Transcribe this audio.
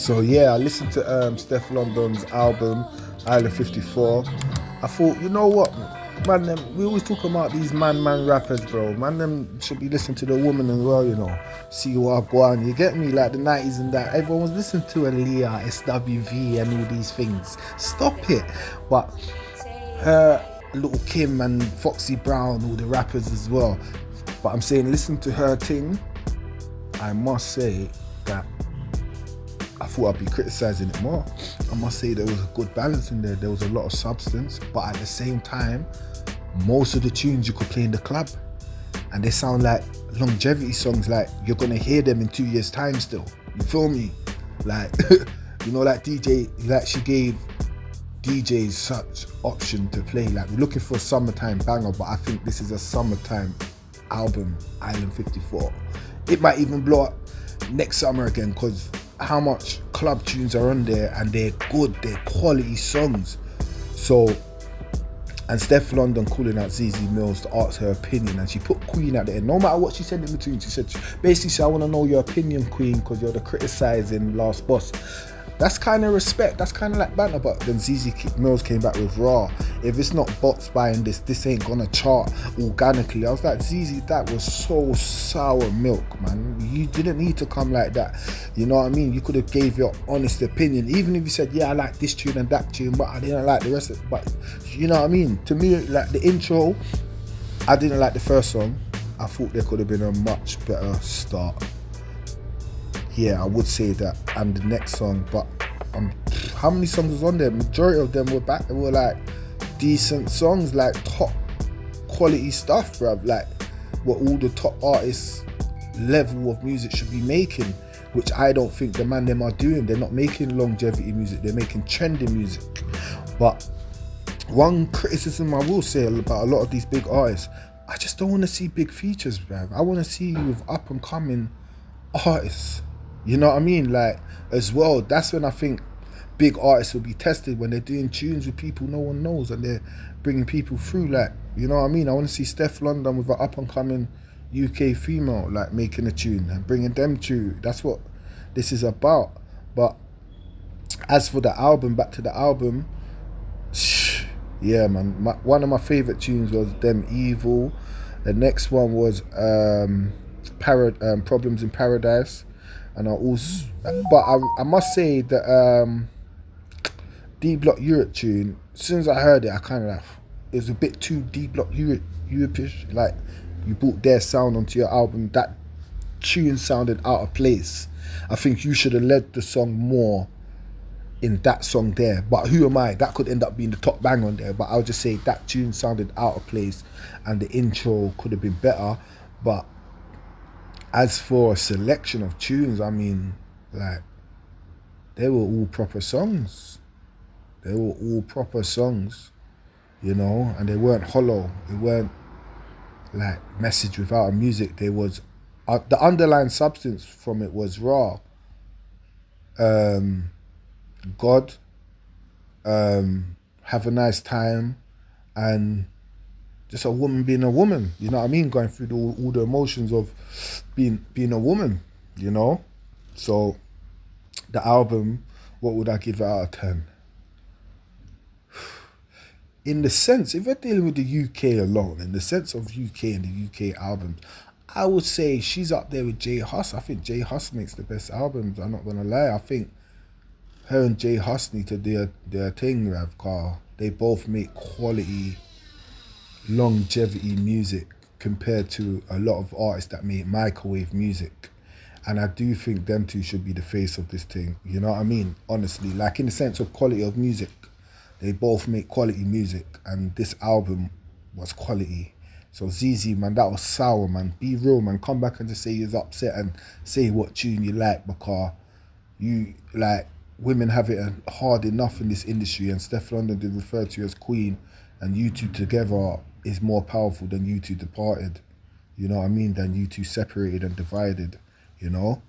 So yeah, I listened to Stefflon Don's album, Island 54. I thought, you know what, man, we always talk about these man rappers, bro. Man, them should be listening to the woman as well, you know. See what go on, you get me? Like the 90s and that. Everyone was listening to Aaliyah, SWV, and all these things. Stop it. But her, Little Kim, and Foxy Brown, all the rappers as well. But I'm saying, listen to her thing. I must say that I thought I'd be criticising it more. I must say there was a good balance in there. There was a lot of substance, but at the same time, most of the tunes you could play in the club, and they sound like longevity songs. Like you're gonna hear them in 2 years' time still. You feel me? Like you know, like DJ, like she gave DJs such option to play. Like we're looking for a summertime banger, but I think this is a summertime album, Island 54. It might even blow up next summer again, because how much club tunes are on there, and they're good, they're quality songs. So, and Stefflon Don calling out ZZ Mills to ask her opinion, and she put Queen at the end. No matter what she said in between, she said, basically, I want to know your opinion, Queen, because you're the criticizing last boss. That's kind of respect, that's kind of like banter. But then ZZ Mills came back with Raw. If it's not bots buying this ain't gonna chart organically. I was like, ZZ, that was so sour milk, man. You didn't need to come like that. You know what I mean? You could have gave your honest opinion, even if you said, yeah, I like this tune and that tune, but I didn't like the rest of it. But you know what I mean? To me, like the intro, I didn't like the first song. I thought there could have been a much better start. Yeah, I would say that. And the next song, but how many songs was on there? Majority of them were like decent songs, like top quality stuff, bruv. Like what all the top artists level of music should be making, which I don't think the man them are doing. They're not making longevity music, they're making trending music. But one criticism I will say about a lot of these big artists, I just don't want to see big features, bruv. I want to see you with up and coming artists. You know what I mean? Like, as well, that's when I think big artists will be tested, when they're doing tunes with people no one knows and they're bringing people through. Like, you know what I mean? I want to see Stefflon Don with an up-and-coming UK female, like, making a tune and bringing them through. That's what this is about. But as for the album, back to the album, yeah, man. One of my favourite tunes was Them Evil. The next one was Problems in Paradise. And I also, but I must say that D Block Europe tune, as soon as I heard it, I kind of like, it was a bit too D Block Europe-ish. Like, you brought their sound onto your album. That tune sounded out of place. I think you should have led the song more in that song there. But who am I? That could end up being the top bang on there. But I'll just say that tune sounded out of place, and the intro could have been better. But as for a selection of tunes, I mean, like, they were all proper songs. They were all proper songs, you know, and they weren't hollow. They weren't like message without a music. There was the underlying substance from it was raw. God, have a nice time, and just a woman being a woman, you know what I mean? Going through all the emotions of being a woman, you know? So the album, what would I give it out of 10? In the sense, if we're dealing with the UK alone, in the sense of UK and the UK albums, I would say she's up there with J Hus. I think J Hus makes the best albums, I'm not gonna lie. I think her and J Hus need to do their thing, Rav, car. They both make quality longevity music compared to a lot of artists that make microwave music. And I do think them two should be the face of this thing, you know what I mean? Honestly, like in the sense of quality of music, they both make quality music, and this album was quality. So ZZ, man, that was sour, man. Be real, man. Come back and just say you're upset and say what tune you like, because you, like, women have it hard enough in this industry, and Stefflon Don did refer to you as Queen, and you two together is more powerful than you two departed, you know what I mean, than you two separated and divided, you know?